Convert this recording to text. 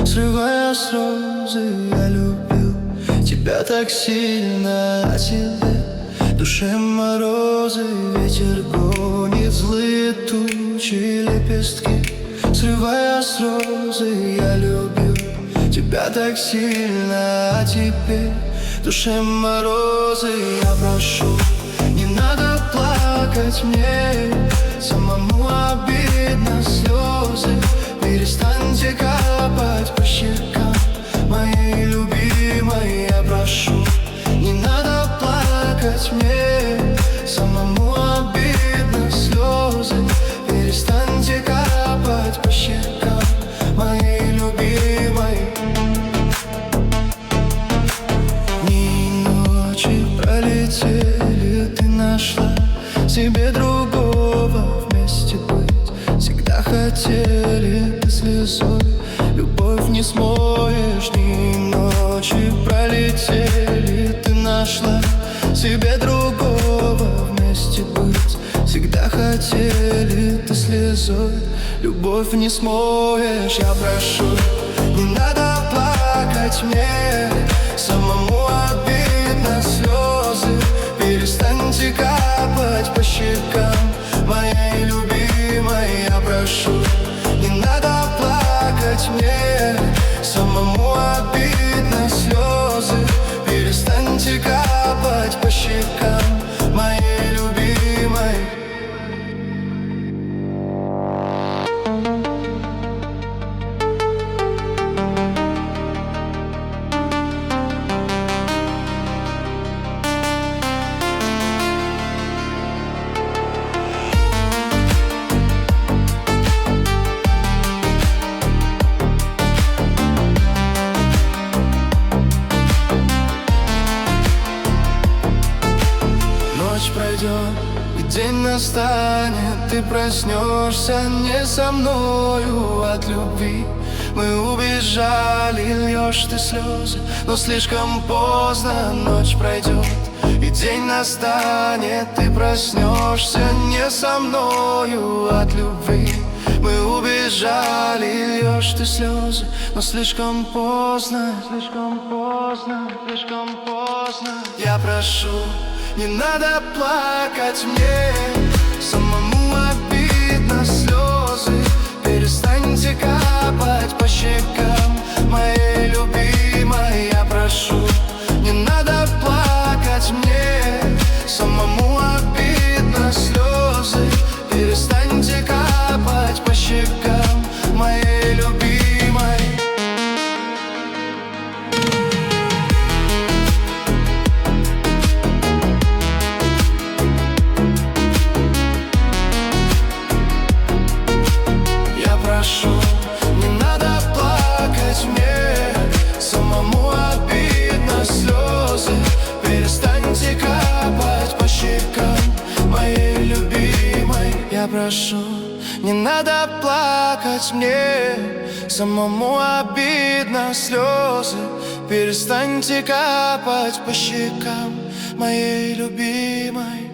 срывая слезы. Я любил тебя так сильно, а тебе душе морозы. Ветер гонит злые тучи, лепестки, срывая слезы. Я любил тебя так сильно, а теперь душе морозы. Я прошу, не надо плакать мне, самому обидно слезы. Перестаньте капать по щекам моей любимой. Я прошу, не надо плакать мне, самому обидно слезы. Перестаньте капать по щекам моей любимой. Дни и ночи пролетели, ты нашла себе другого вместе быть. Всегда хотели, ты слезой любовь не смоешь. Дни и ночи пролетели, ты нашла себе другого вместе быть. Всегда хотели, ты слезой любовь не смоешь. Я прошу, не надо плакать мне, самому обидно слезы. Перестаньте капать по щекам моей любимой. Я прошу, не надо плакать мне, самому обидно слезы. Перестаньте капать по щекам моей любимой. Ночь пройдет, и день настанет, ты проснешься не со мною от любви. Мы убежали, льешь ты слезы, но слишком поздно. Ночь пройдет, и день настанет, ты проснешься не со мною от любви. Мы убежали, льешь ты слезы, но слишком поздно, слишком поздно, слишком поздно. Я прошу, не надо плакать мне, самому обидно слезы. Перестаньте капать по щекам моей любимой. Я прошу, не надо плакать мне, самому обидно слезы. Перестаньте капать по щекам моей любимой. Прошу, не надо плакать мне, самому обидно слезы. Перестаньте капать по щекам моей любимой. Я прошу, не надо плакать мне, самому обидно слезы. Перестаньте капать по щекам моей любимой.